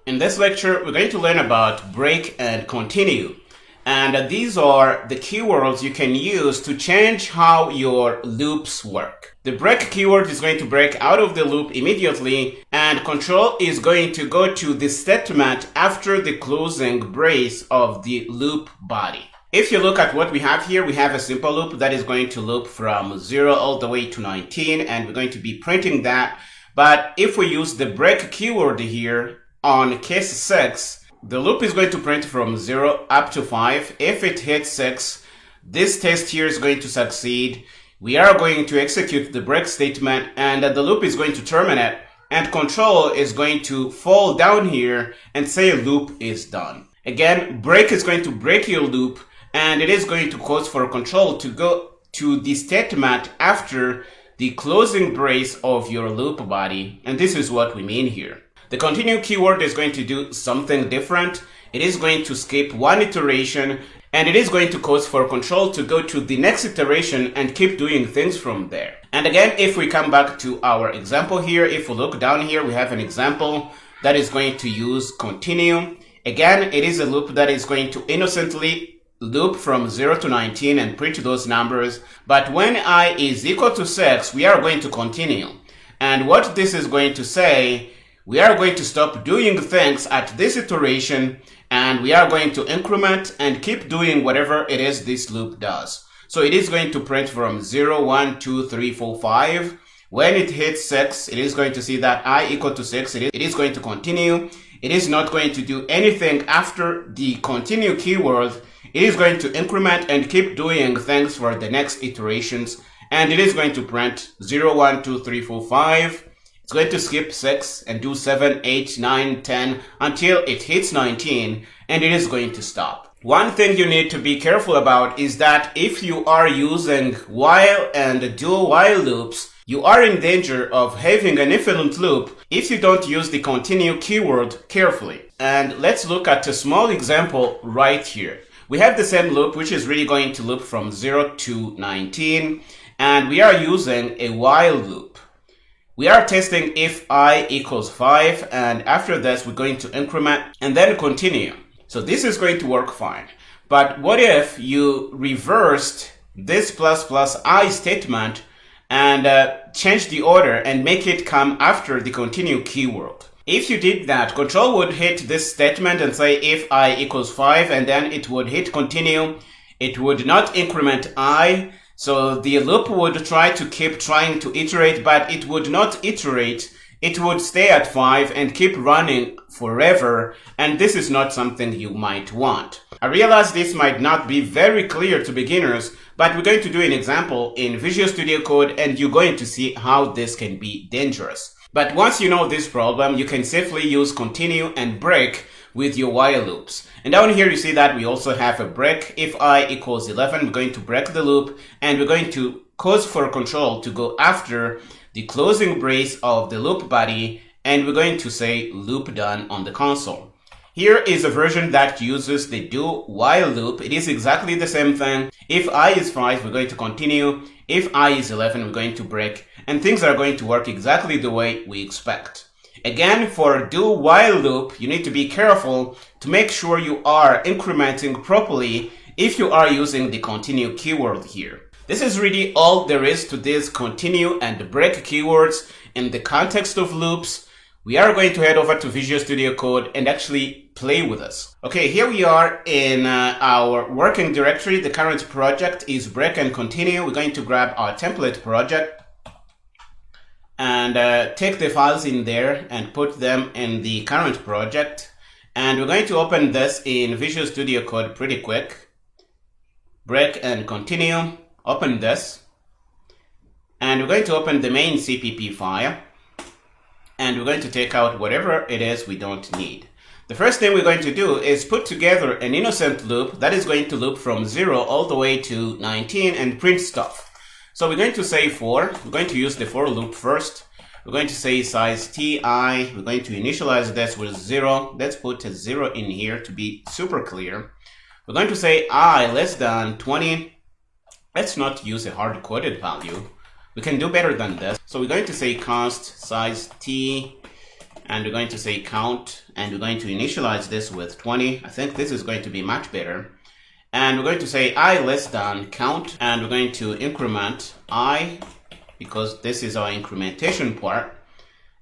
In this lecture, we're going to learn about break and continue. And these are the keywords you can use to change how your loops work. The break keyword is going to break out of the loop immediately, and control is going to go to the statement after the closing brace of the loop body. If you look at what we have here, we have a simple loop that is going to loop from 0 all the way to 19, and we're going to be printing that. But if we use the break keyword here on case 6, the loop is going to print from 0 up to 5. If it hits 6, this test here is going to succeed. We are going to execute the break statement, and the loop is going to terminate, and control is going to fall down here and say loop is done. Again, break is going to break your loop, and it is going to cause for control to go to the statement after the closing brace of your loop body, and this is what we mean here. The continue keyword is going to do something different. It is going to skip one iteration, and it is going to cause for control to go to the next iteration and keep doing things from there. And again, if we come back to our example here, if we look down here, we have an example that is going to use continue. Again, it is a loop that is going to innocently loop from 0 to 19 and print those numbers. But when I is equal to 6, we are going to continue. And what this is going to say, we are going to stop doing things at this iteration, and we are going to increment and keep doing whatever it is this loop does. So it is going to print from 0, 1, 2, 3, 4, 5. When it hits 6, it is going to see that I equal to 6. It is going to continue. It is not going to do anything after the continue keyword. It is going to increment and keep doing things for the next iterations. And it is going to print 0, 1, 2, 3, 4, 5. It's going to skip 6 and do 7, 8, 9, 10 until it hits 19, and it is going to stop. One thing you need to be careful about is that if you are using while and do while loops, you are in danger of having an infinite loop if you don't use the continue keyword carefully. And let's look at a small example right here. We have the same loop, which is really going to loop from 0 to 19, and we are using a while loop. We are testing if I equals 5, and after this we're going to increment and then continue. So this is going to work fine. But what if you reversed this plus plus I statement and change the order and make it come after the continue keyword? If you did that, control would hit this statement and say if I equals 5, and then it would hit continue. It would not increment I. So the loop would try to keep trying to iterate, but it would not iterate. It would stay at 5 and keep running forever, and this is not something you might want. I realize this might not be very clear to beginners, but we're going to do an example in Visual Studio Code, and you're going to see how this can be dangerous. But once you know this problem, you can safely use continue and break with your while loops. And down here you see that we also have a break. If I equals 11, we're going to break the loop, and we're going to cause for control to go after the closing brace of the loop body, and we're going to say loop done on the console. Here is a version that uses the do while loop. It is exactly the same thing. If I is 5, we're going to continue. If I is 11, we're going to break, and things are going to work exactly the way we expect. Again, for do while loop, you need to be careful to make sure you are incrementing properly if you are using the continue keyword here. This is really all there is to these continue and break keywords in the context of loops. We are going to head over to Visual Studio Code and actually play with us. Okay, here we are in our working directory. The current project is break and continue. We're going to grab our template project and take the files in there and put them in the current project. And we're going to open this in Visual Studio Code pretty quick. Break and continue. Open this. And we're going to open the main CPP file. And we're going to take out whatever it is we don't need. The first thing we're going to do is put together an innocent loop that is going to loop from 0 all the way to 19 and print stuff. So we're going to say for. We're going to use the for loop first. We're going to say size ti. We're going to initialize this with 0. Let's put a 0 in here to be super clear. We're going to say I less than 20. Let's not use a hard-coded value. We can do better than this. So we're going to say const size t and we're going to say count, and we're going to initialize this with 20. I think this is going to be much better. And we're going to say I less than count, and we're going to increment I, because this is our incrementation part.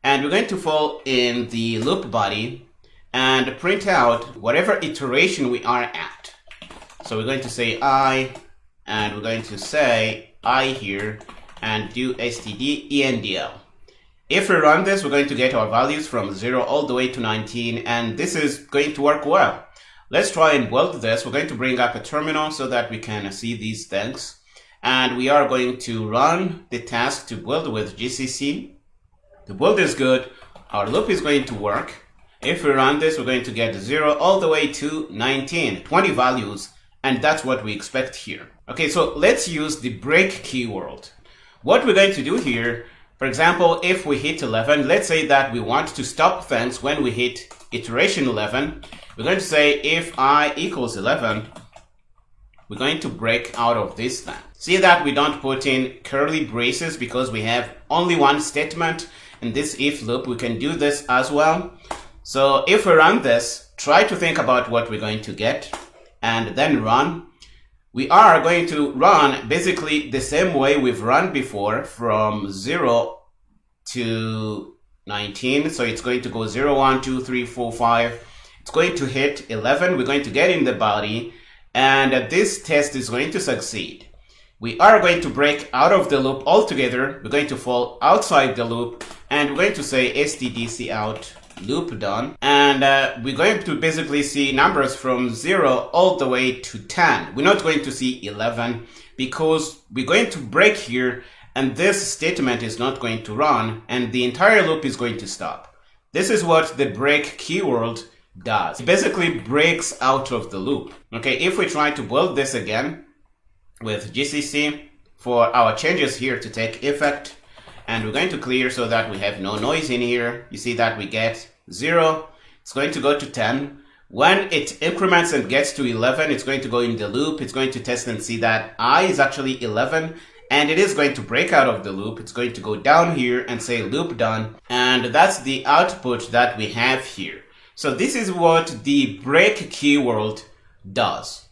And we're going to fall in the loop body and print out whatever iteration we are at. So we're going to say I, and we're going to say I here, and do std endl. If we run this, we're going to get our values from 0 all the way to 19, and this is going to work well. Let's try and build this. We're going to bring up a terminal so that we can see these things. And we are going to run the task to build with GCC. The build is good. Our loop is going to work. If we run this, we're going to get 0 all the way to 19, 20 values, and that's what we expect here. Okay, so let's use the break keyword. What we're going to do here, for example, if we hit 11, let's say that we want to stop things when we hit iteration 11. We're going to say if I equals 11, we're going to break out of this thing. See that we don't put in curly braces because we have only one statement in this if loop. We can do this as well. So if we run this, try to think about what we're going to get and then run. We are going to run basically the same way we've run before, from 0 to 19. So it's going to go 0, 1, 2, 3, 4, 5. It's going to hit 11. We're going to get in the body, and this test is going to succeed. We are going to break out of the loop altogether. We're going to fall outside the loop, and we're going to say std cout loop done. And we're going to basically see numbers from 0 all the way to 10. We're not going to see 11 because we're going to break here, and this statement is not going to run, and the entire loop is going to stop. This is what the break keyword does. It basically breaks out of the loop. Okay, if we try to build this again with GCC for our changes here to take effect, and we're going to clear so that we have no noise in here. You see that we get 0. It's going to go to 10. When it increments and gets to 11, it's going to go in the loop. It's going to test and see that I is actually 11, and it is going to break out of the loop. It's going to go down here and say loop done, and that's the output that we have here. So this is what the break keyword does.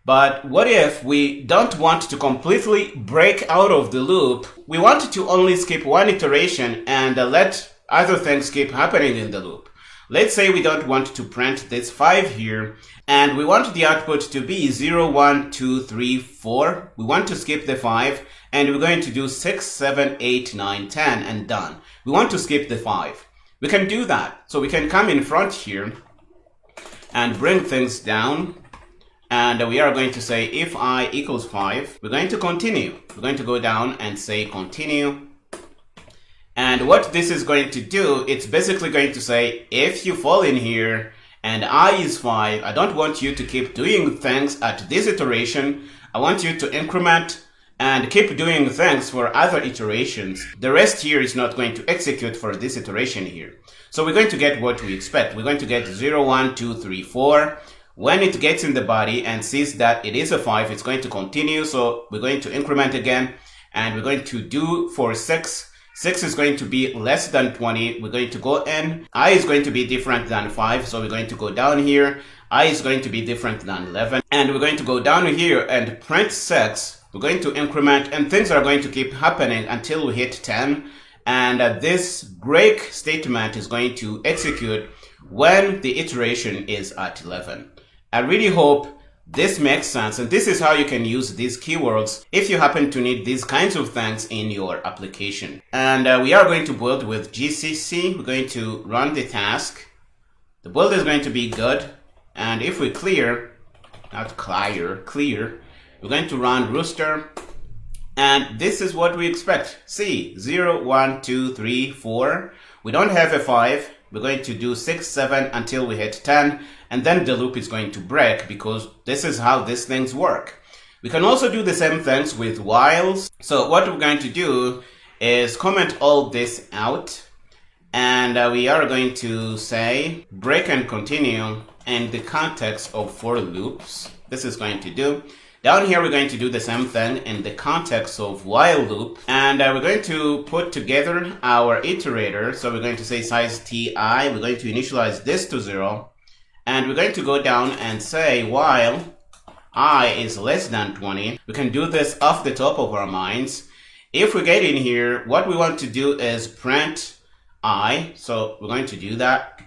But what if we don't want to completely break out of the loop? We want to only skip one iteration and let other things keep happening in the loop. Let's say we don't want to print this 5 here, and we want the output to be 0, 1, 2, 3, 4. We want to skip the 5, and we're going to do 6, 7, 8, 9, 10, and done. We want to skip the 5. We can do that. So we can come in front here and bring things down. And we are going to say if I equals 5, we're going to continue. We're going to go down and say continue. And what this is going to do, it's basically going to say if you fall in here and I is 5, I don't want you to keep doing things at this iteration. I want you to increment and keep doing things for other iterations. The rest here is not going to execute for this iteration here. So we're going to get what we expect. We're going to get 0, 1, 2, 3, 4. When it gets in the body and sees that it is a 5, it's going to continue. So we're going to increment again, and we're going to do for 6. 6 is going to be less than 20. We're going to go in. I is going to be different than 5. So we're going to go down here. I is going to be different than 11. And we're going to go down here and print 6. We're going to increment, and things are going to keep happening until we hit 10. And this break statement is going to execute when the iteration is at 11. I really hope this makes sense, and this is how you can use these keywords if you happen to need these kinds of things in your application. And we are going to build with GCC. We're going to run the task. The build is going to be good, and if we clear, we're going to run rooster, and this is what we expect. See, 0, 1, 2, 3, 4. We don't have a 5. We're going to do 6, 7 until we hit 10, and then the loop is going to break because this is how these things work. We can also do the same things with whiles. So what we're going to do is comment all this out, and we are going to say break and continue in the context of for loops. This is going to do. Down here, we're going to do the same thing in the context of while loop. And we're going to put together our iterator. So we're going to say size ti. We're going to initialize this to 0. And we're going to go down and say while I is less than 20. We can do this off the top of our minds. If we get in here, what we want to do is print I. So we're going to do that.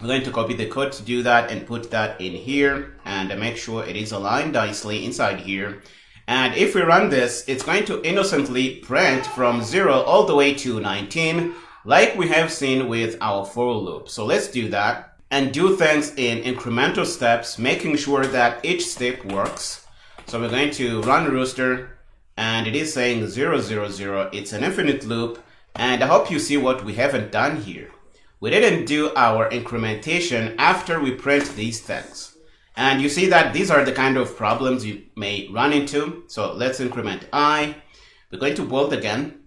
We're going to copy the code to do that and put that in here and make sure it is aligned nicely inside here. And if we run this, it's going to innocently print from 0 all the way to 19, like we have seen with our for loop. So let's do that and do things in incremental steps, making sure that each step works. So we're going to run rooster, and it is saying 0, 0, 0. It's an infinite loop, and I hope you see what we haven't done here. We didn't do our incrementation after we print these things. And you see that these are the kind of problems you may run into. So let's increment I. We're going to build again.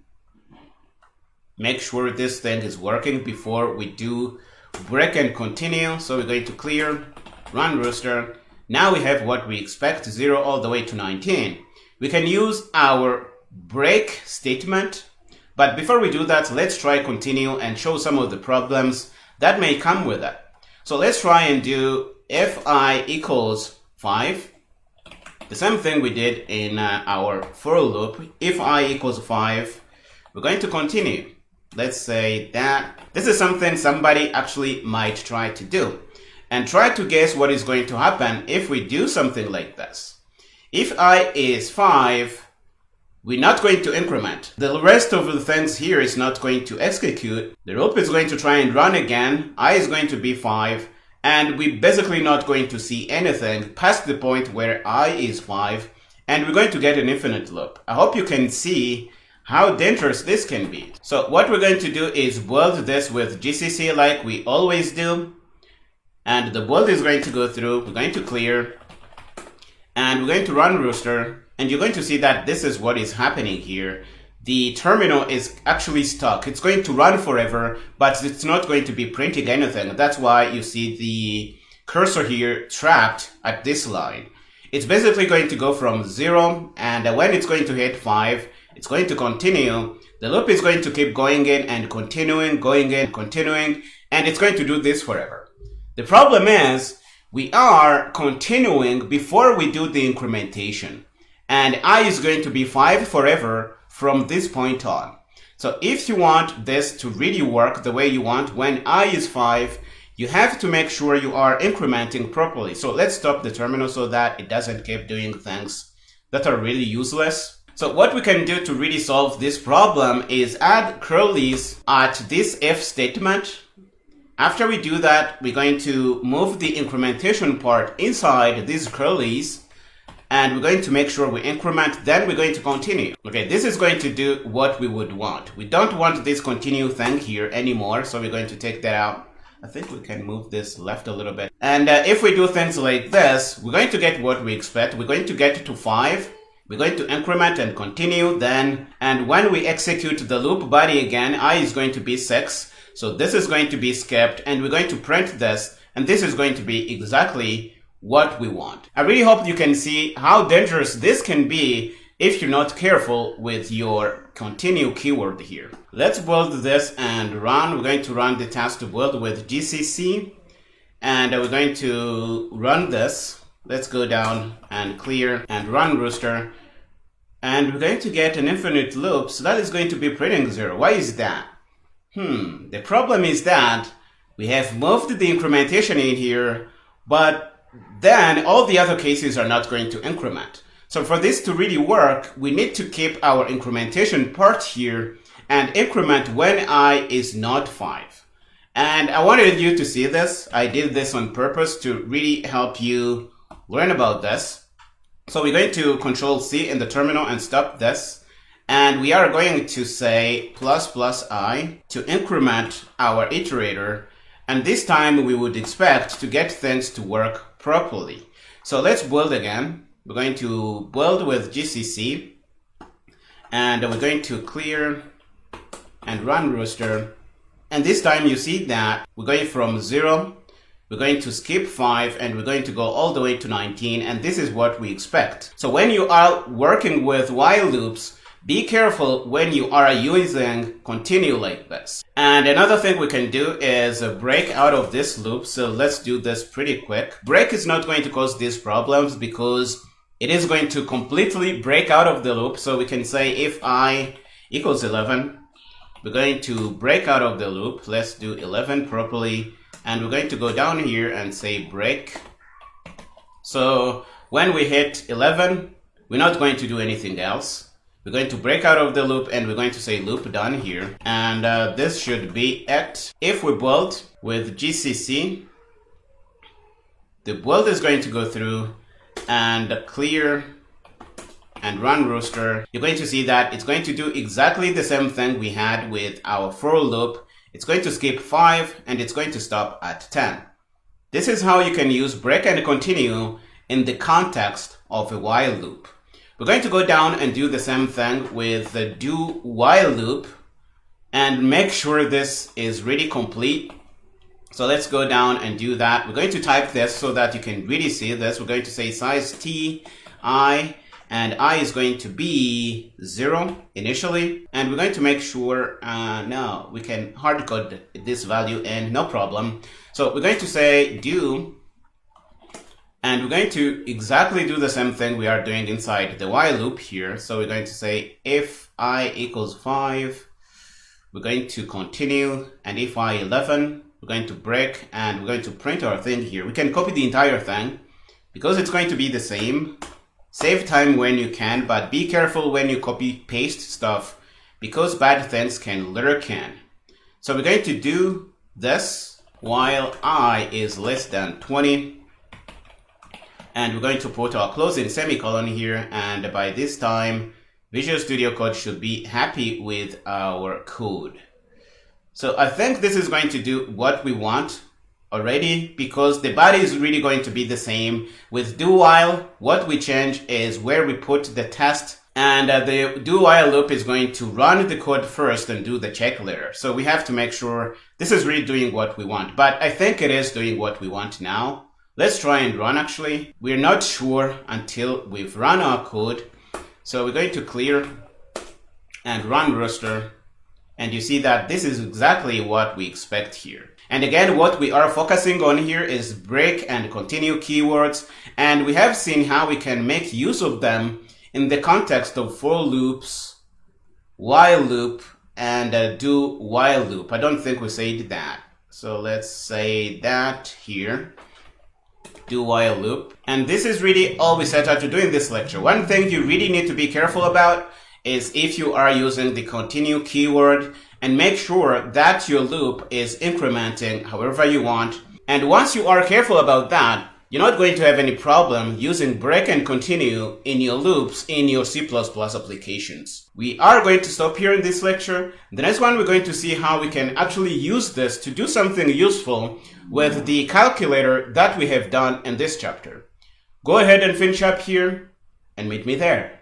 Make sure this thing is working before we do break and continue. So we're going to clear, run rooster. Now we have what we expect, 0 all the way to 19. We can use our break statement. But before we do that, let's try continue and show some of the problems that may come with it. So let's try and do if I equals 5. The same thing we did in our for loop. If I equals 5, we're going to continue. Let's say that this is something somebody actually might try to do. And try to guess what is going to happen if we do something like this. If I is 5, we're not going to increment. The rest of the things here is not going to execute. The loop is going to try and run again. I is going to be 5. And we're basically not going to see anything past the point where I is 5. And we're going to get an infinite loop. I hope you can see how dangerous this can be. So what we're going to do is build this with GCC like we always do. And the build is going to go through. We're going to clear. And we're going to run rooster. And you're going to see that this is what is happening here. The terminal is actually stuck. It's going to run forever, but it's not going to be printing anything. That's why you see the cursor here trapped at this line. It's basically going to go from 0, and when it's going to hit 5, it's going to continue. The loop is going to keep going in and continuing, going in, continuing, and it's going to do this forever. The problem is we are continuing before we do the incrementation. And I is going to be 5 forever from this point on. So if you want this to really work the way you want when I is 5, you have to make sure you are incrementing properly. So let's stop the terminal so that it doesn't keep doing things that are really useless. So what we can do to really solve this problem is add curlies at this if statement. After we do that, we're going to move the incrementation part inside these curlies. And we're going to make sure we increment, then we're going to continue. Okay, this is going to do what we would want. We don't want this continue thing here anymore, so we're going to take that out. I think we can move this left a little bit. And if we do things like this, we're going to get what we expect. We're going to get to 5. We're going to increment and continue then. And when we execute the loop body again, I is going to be 6. So this is going to be skipped, and we're going to print this. And this is going to be exactly what we want. I really hope you can see how dangerous this can be if you're not careful with your continue keyword here. Let's build this and run. We're going to run the task to build with GCC, and we're going to run this. Let's go down and clear and run rooster, and we're going to get an infinite loop. So that is going to be printing 0. Why is that? The problem is that we have moved the incrementation in here, but then all the other cases are not going to increment. So for this to really work, we need to keep our incrementation part here and increment when I is not 5. And I wanted you to see this. I did this on purpose to really help you learn about this. So we're going to Control C in the terminal and stop this. And we are going to say ++I to increment our iterator. And this time we would expect to get things to work properly. So let's build again. We're going to build with GCC, and we're going to clear and run rooster. And this time you see that we're going from 0, we're going to skip 5, and we're going to go all the way to 19, and this is what we expect. So when you are working with while loops, be careful when you are using continue like this. And another thing we can do is break out of this loop. So let's do this pretty quick. Break is not going to cause these problems because it is going to completely break out of the loop. So we can say if I equals 11, we're going to break out of the loop. Let's do 11 properly. And we're going to go down here and say break. So when we hit 11, we're not going to do anything else. We're going to break out of the loop and we're going to say loop done here. And this should be it. If we build with GCC, the build is going to go through and clear and run rooster. You're going to see that it's going to do exactly the same thing we had with our for loop. It's going to skip 5 and it's going to stop at 10. This is how you can use break and continue in the context of a while loop. We're going to go down and do the same thing with the do while loop and make sure this is really complete. So let's go down and do that. We're going to type this so that you can really see this. We're going to say size t, I, and I is going to be 0 initially. And we're going to make sure, no, we can hard code this value in, no problem. So we're going to say do, and we're going to exactly do the same thing we are doing inside the while loop here. So we're going to say if I equals 5, we're going to continue, and if I 11, we're going to break, and we're going to print our thing here. We can copy the entire thing because it's going to be the same. Save time when you can, but be careful when you copy paste stuff because bad things can lurk in. So we're going to do this while I is less than 20. And we're going to put our closing semicolon here, and by this time Visual Studio Code should be happy with our code. So I think this is going to do what we want already because the body is really going to be the same. With do while, what we change is where we put the test, and the do while loop is going to run the code first and do the check later. So we have to make sure this is really doing what we want, but I think it is doing what we want now. Let's try and run actually. We're not sure until we've run our code. So we're going to clear and run rooster. And you see that this is exactly what we expect here. And again, what we are focusing on here is break and continue keywords. And we have seen how we can make use of them in the context of for loops, while loop, and do while loop. I don't think we said that. So let's say that here. Do while loop. And this is really all we set out to do in this lecture. One thing you really need to be careful about is if you are using the continue keyword, and make sure that your loop is incrementing however you want. And once you are careful about that, you're not going to have any problem using break and continue in your loops in your C++ applications. We are going to stop here in this lecture. The next one, we're going to see how we can actually use this to do something useful with the calculator that we have done in this chapter. Go ahead and finish up here and meet me there.